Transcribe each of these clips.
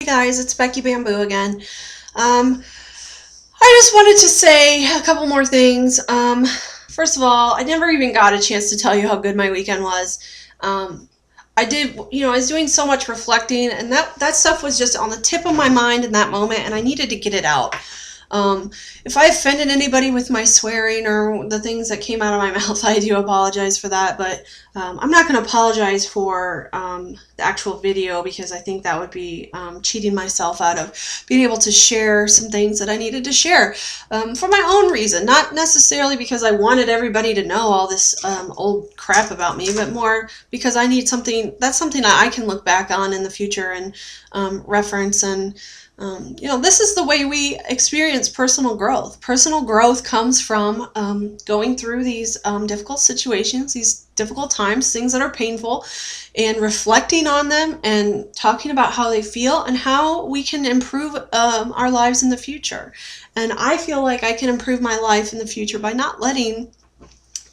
Hey guys, it's Becky Bamboo again. Um, I just wanted to say a couple more things. First of all, I never even got a chance to tell you how good my weekend was. Um, I did, I was doing so much reflecting, and that stuff was just on the tip of my mind in that moment, and I needed to get it out. Um, if I offended anybody with my swearing or the things that came out of my mouth, I do apologize for that. But I'm not going to apologize for the actual video because I think that would be cheating myself out of being able to share some things that I needed to share for my own reason. Not necessarily because I wanted everybody to know all this old crap about me, but more because I need something that's something that I can look back on in the future and reference and this is the way we experience personal growth. Personal growth comes from going through these difficult situations, these difficult times, things that are painful, and reflecting on them and talking about how they feel and how we can improve our lives in the future. And I feel like I can improve my life in the future by not letting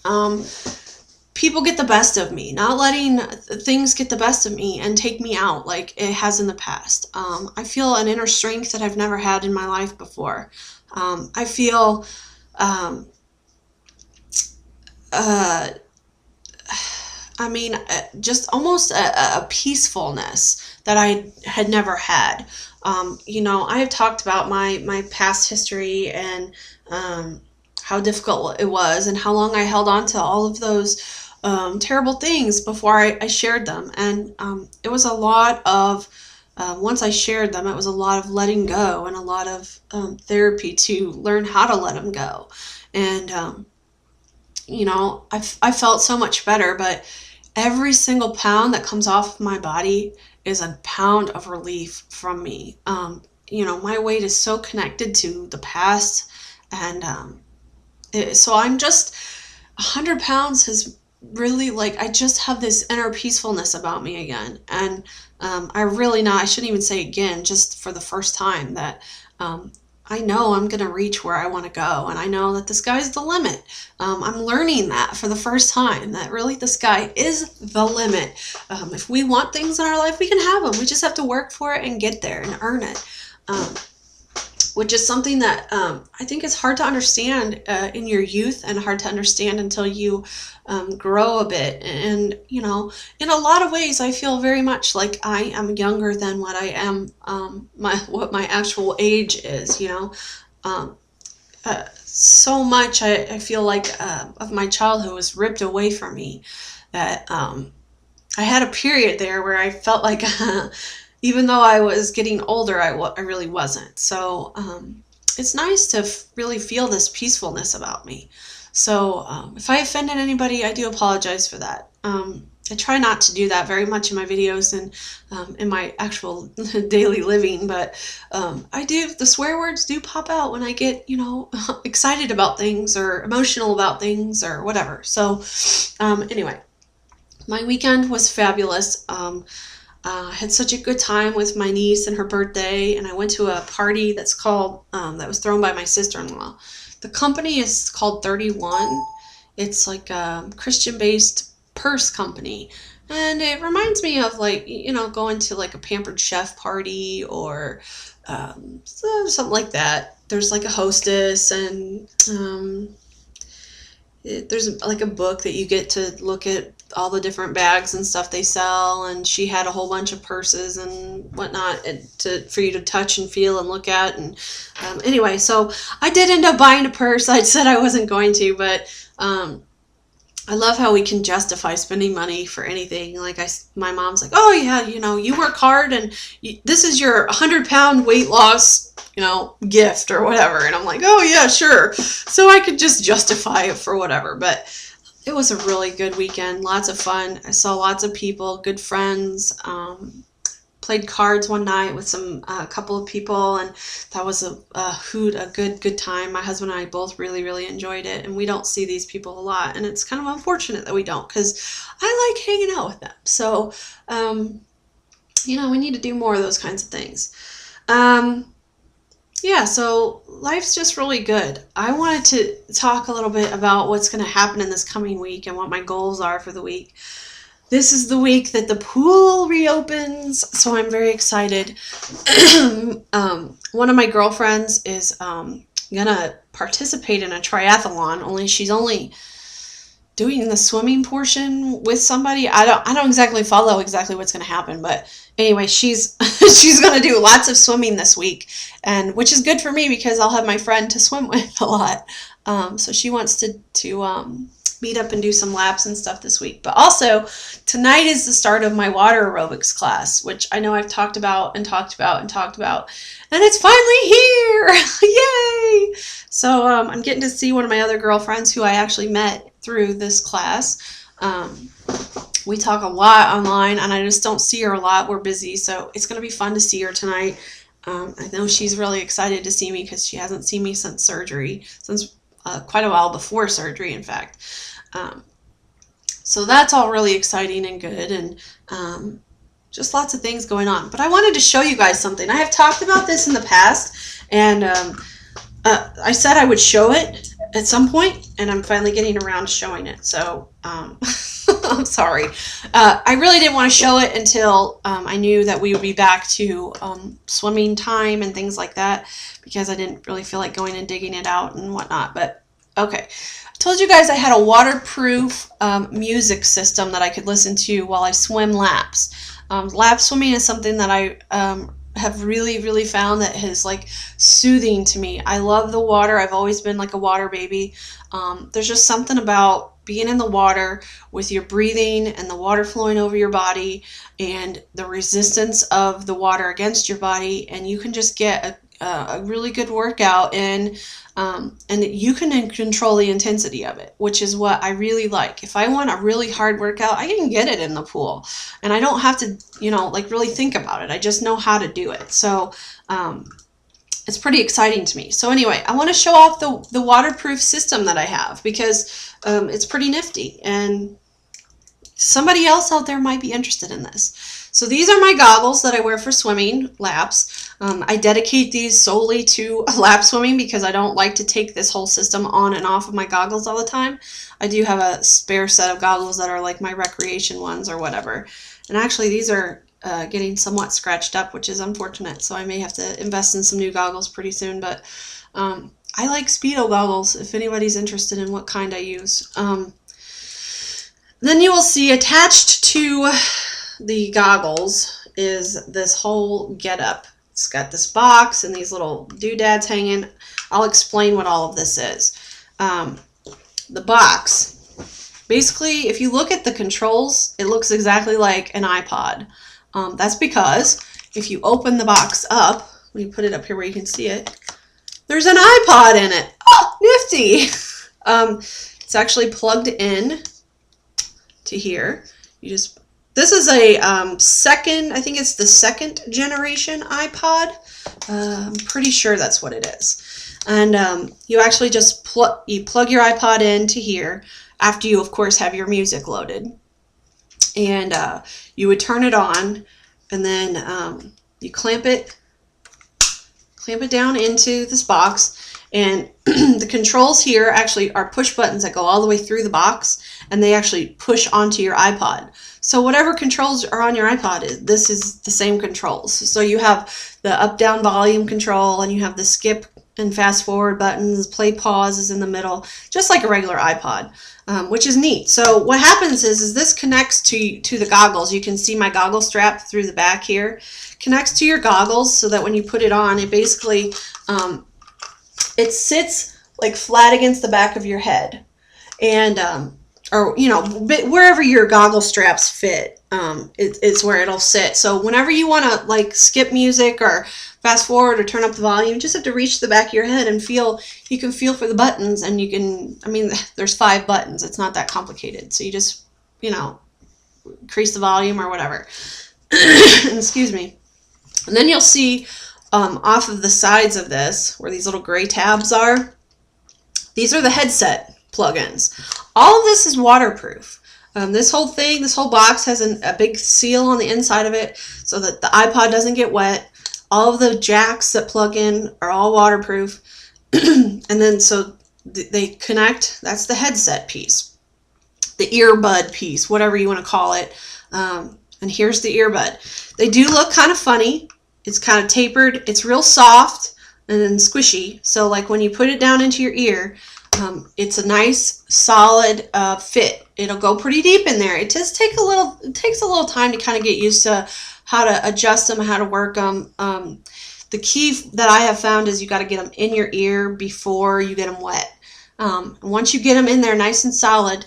um, people get the best of me, not letting things get the best of me and take me out like it has in the past. I feel an inner strength that I've never had in my life before. I feel um, uh, just almost a peacefulness that I had never had. I have talked about my past history and how difficult it was and how long I held on to all of those terrible things before I shared them. And it was a lot of, once I shared them, it was a lot of letting go and a lot of therapy to learn how to let them go. And, I felt so much better, but every single pound that comes off my body is a pound of relief from me. My weight is so connected to the past, and so I'm just 100 pounds has really like I just have this inner peacefulness about me again, and I shouldn't even say again, just for the first time that I know I'm going to reach where I want to go, and I know that the sky's the limit. I'm learning that for the first time, that really the sky is the limit. If we want things in our life, we can have them. We just have to work for it and get there and earn it. Um, which is something that I think is hard to understand in your youth and hard to understand until you grow a bit. And, in a lot of ways, I feel very much like I am younger than what I am, what my actual age is, Um, so much I feel like of my childhood was ripped away from me that I had a period there where I felt like even though I was getting older, I really wasn't. So it's nice to really feel this peacefulness about me. So if I offended anybody, I do apologize for that. I try not to do that very much in my videos and in my actual daily living, but I do. The swear words do pop out when I get, excited about things or emotional about things or whatever. So anyway, my weekend was fabulous. I had such a good time with my niece and her birthday, and I went to a party that was thrown by my sister-in-law. The company is called 31. It's like a Christian-based purse company, and it reminds me of like going to like a Pampered Chef party or something like that. There's like a hostess and there's like a book that you get to look at all the different bags and stuff they sell, and she had a whole bunch of purses and whatnot for you to touch and feel and look at. And anyway, so I did end up buying a purse. I said I wasn't going to, but I love how we can justify spending money for anything. Like my mom's like, oh yeah, you work hard and this is your 100-pound weight loss, gift or whatever. And I'm like, oh yeah, sure. So I could just justify it for whatever. But it was a really good weekend. Lots of fun. I saw lots of people, good friends. Played cards one night with a couple of people, and that was a hoot, a good time. My husband and I both really, really enjoyed it, and we don't see these people a lot, and it's kind of unfortunate that we don't, because I like hanging out with them. So, we need to do more of those kinds of things. Yeah, so life's just really good. I wanted to talk a little bit about what's going to happen in this coming week and what my goals are for the week. this is the week that the pool reopens, so I'm very excited. One of my girlfriends is gonna participate in a triathlon, only she's only doing the swimming portion with somebody. I don't exactly follow exactly what's going to happen, but anyway, she's she's going to do lots of swimming this week, and which is good for me because I'll have my friend to swim with a lot. So she wants to meet up and do some laps and stuff this week. But also tonight is the start of my water aerobics class, which I know I've talked about and talked about and talked about, and it's finally here. Yay! So I'm getting to see one of my other girlfriends who I actually met through this class. We talk a lot online, and I just don't see her a lot. We're busy, so it's going to be fun to see her tonight. I know she's really excited to see me because she hasn't seen me since surgery, since quite a while before surgery, in fact. So that's all really exciting and good, and just lots of things going on. But I wanted to show you guys something. I have talked about this in the past, and I said I would show it at some point, and I'm finally getting around to showing it. So I'm sorry. I really didn't want to show it until I knew that we would be back to swimming time and things like that, because I didn't really feel like going and digging it out and whatnot. But okay. I told you guys I had a waterproof music system that I could listen to while I swim laps. Lap swimming is something that I have really found that is like soothing to me. I love the water. I've always been like a water baby. There's just something about being in the water with your breathing and the water flowing over your body and the resistance of the water against your body, and you can just get a really good workout in, and you can control the intensity of it, which is what I really like. If I want a really hard workout, I can get it in the pool, and I don't have to, like really think about it. I just know how to do it. So it's pretty exciting to me. So anyway, I want to show off the waterproof system that I have, because it's pretty nifty, and somebody else out there might be interested in this. So these are my goggles that I wear for swimming laps. I dedicate these solely to lap swimming because I don't like to take this whole system on and off of my goggles all the time. I do have a spare set of goggles that are like my recreation ones or whatever. And actually these are getting somewhat scratched up, which is unfortunate. So I may have to invest in some new goggles pretty soon. But I like Speedo goggles if anybody's interested in what kind I use. Then you will see attached to the goggles is this whole getup. It's got this box and these little doodads hanging. I'll explain what all of this is. The box, basically, if you look at the controls, it looks exactly like an iPod. That's because if you open the box up, let me put it up here where you can see it, there's an iPod in it. Oh, nifty! It's actually plugged in to here. This is a I think it's the second generation iPod. I'm pretty sure that's what it is. And you actually just plug your iPod into here after you, of course, have your music loaded. And you would turn it on, and then you clamp it down into this box. And the controls here actually are push buttons that go all the way through the box, and they actually push onto your iPod. So whatever controls are on your iPod, this is the same controls. So you have the up-down volume control, and you have the skip and fast forward buttons, play pause is in the middle, just like a regular iPod, which is neat. So what happens is this connects to the goggles. You can see my goggle strap through the back here. Connects to your goggles so that when you put it on, it basically it sits like flat against the back of your head, and or wherever your goggle straps fit, it's where it'll sit. So whenever you want to like skip music or fast forward or turn up the volume, you just have to reach the back of your head and you can feel for the buttons, and there's 5 buttons. It's not that complicated. So you just increase the volume or whatever. Excuse me. And then you'll see off of the sides of this, where these little gray tabs are, these are the headset plugins. All of this is waterproof. This whole box has a big seal on the inside of it so that the iPod doesn't get wet. All of the jacks that plug in are all waterproof. And then so they connect. That's the headset piece. the earbud piece, whatever you want to call it. And here's the earbud. They do look kind of funny. It's kind of tapered. It's real soft and then squishy. So like when you put it down into your ear, it's a nice solid fit. It'll go pretty deep in there. It takes a little time to kind of get used to how to adjust them, how to work them. The key that I have found is you got to get them in your ear before you get them wet. Once you get them in there nice and solid,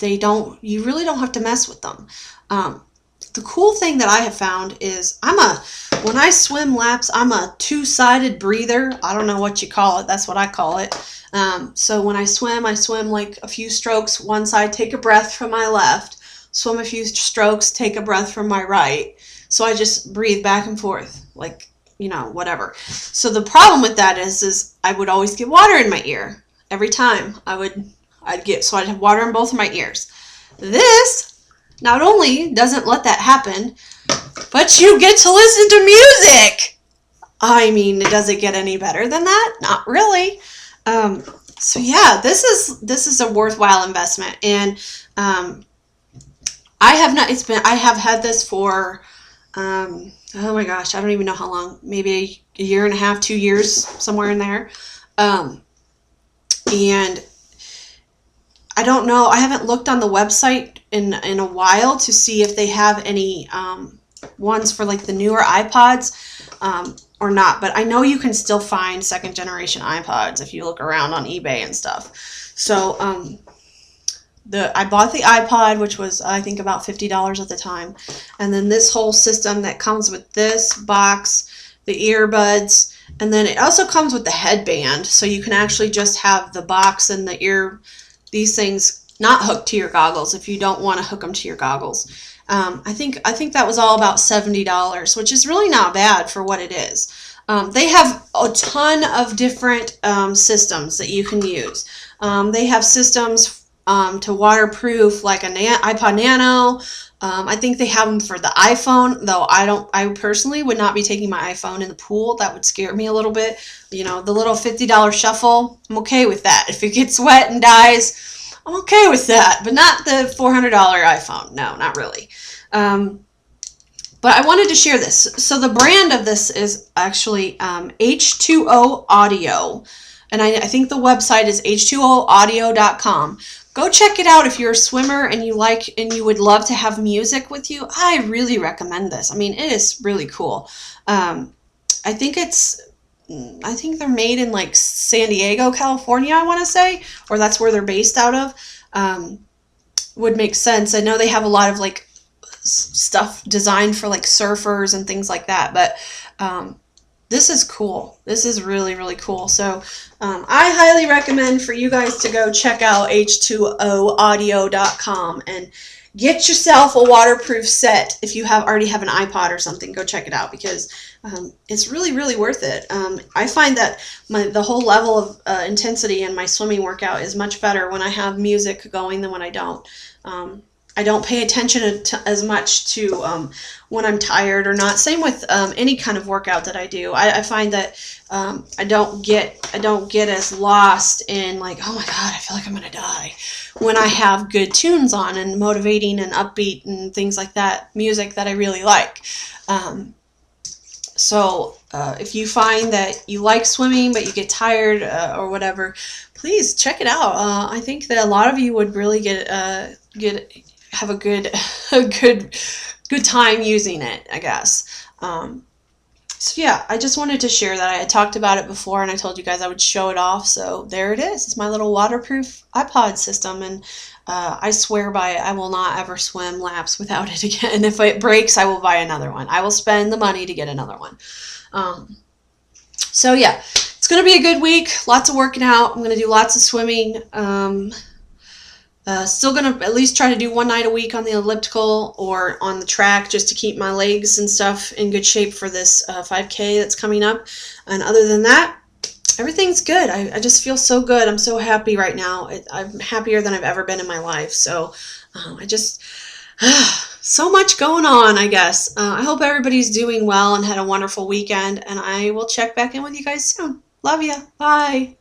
you really don't have to mess with them. The cool thing that I have found is when I swim laps, I'm a two-sided breather. I don't know what you call it. That's what I call it. So when I swim like a few strokes one side, take a breath from my left, swim a few strokes, take a breath from my right. So I just breathe back and forth, like, whatever. So the problem with that is I would always get water in my ear. Every time so I'd have water in both of my ears. This not only doesn't let that happen, but you get to listen to music. I mean, does it get any better than that? Not really. So yeah, this is a worthwhile investment, and I have had this for oh my gosh, I don't even know how long, maybe a year and a half, 2 years, somewhere in there. And I don't know, I haven't looked on the website in a while to see if they have any ones for like the newer iPods or not, but I know you can still find second generation iPods if you look around on eBay and stuff. So I bought the iPod, which was I think about $50 at the time, and then this whole system that comes with this box, the earbuds, and then it also comes with the headband, so you can actually just have the box and the these things not hooked to your goggles if you don't want to hook them to your goggles. I think that was all about $70, which is really not bad for what it is. They have a ton of different systems that you can use. They have systems to waterproof, like an iPod Nano. I think they have them for the iPhone, though I personally would not be taking my iPhone in the pool. That would scare me a little bit. The little $50 shuffle, I'm okay with that. If it gets wet and dies, I'm okay with that, but not the $400 iPhone. No, not really. But I wanted to share this. So the brand of this is actually H2O Audio, and I think the website is h2oaudio.com. Go check it out if you're a swimmer and you would love to have music with you. I really recommend this. I mean, it is really cool. I think they're made in like San Diego, California, I want to say, or that's where they're based out of. Would make sense. I know they have a lot of like stuff designed for like surfers and things like that, but this is cool. This is really, really cool. So I highly recommend for you guys to go check out h2oaudio.com and get yourself a waterproof set. If you already have an iPod or something, go check it out, because it's really, really worth it. I find that the whole level of intensity in my swimming workout is much better when I have music going than when I don't. I don't pay attention as much to when I'm tired or not. Same with any kind of workout that I do. I find that I don't get as lost in like, oh my God, I feel like I'm gonna die, when I have good tunes on and motivating and upbeat and things like that, music that I really like. So if you find that you like swimming but you get tired or whatever, please check it out. I think that a lot of you would really have a good time using it, I guess. So yeah, I just wanted to share that. I had talked about it before, and I told you guys I would show it off. So there it is. It's my little waterproof iPod system, and I swear by it. I will not ever swim laps without it again. If it breaks, I will buy another one. I will spend the money to get another one. So yeah, it's going to be a good week. Lots of working out. I'm going to do lots of swimming. Still going to at least try to do one night a week on the elliptical or on the track, just to keep my legs and stuff in good shape for this 5K that's coming up. And other than that, everything's good. I just feel so good. I'm so happy right now. I'm happier than I've ever been in my life. So so much going on, I guess. I hope everybody's doing well and had a wonderful weekend. And I will check back in with you guys soon. Love ya. Bye.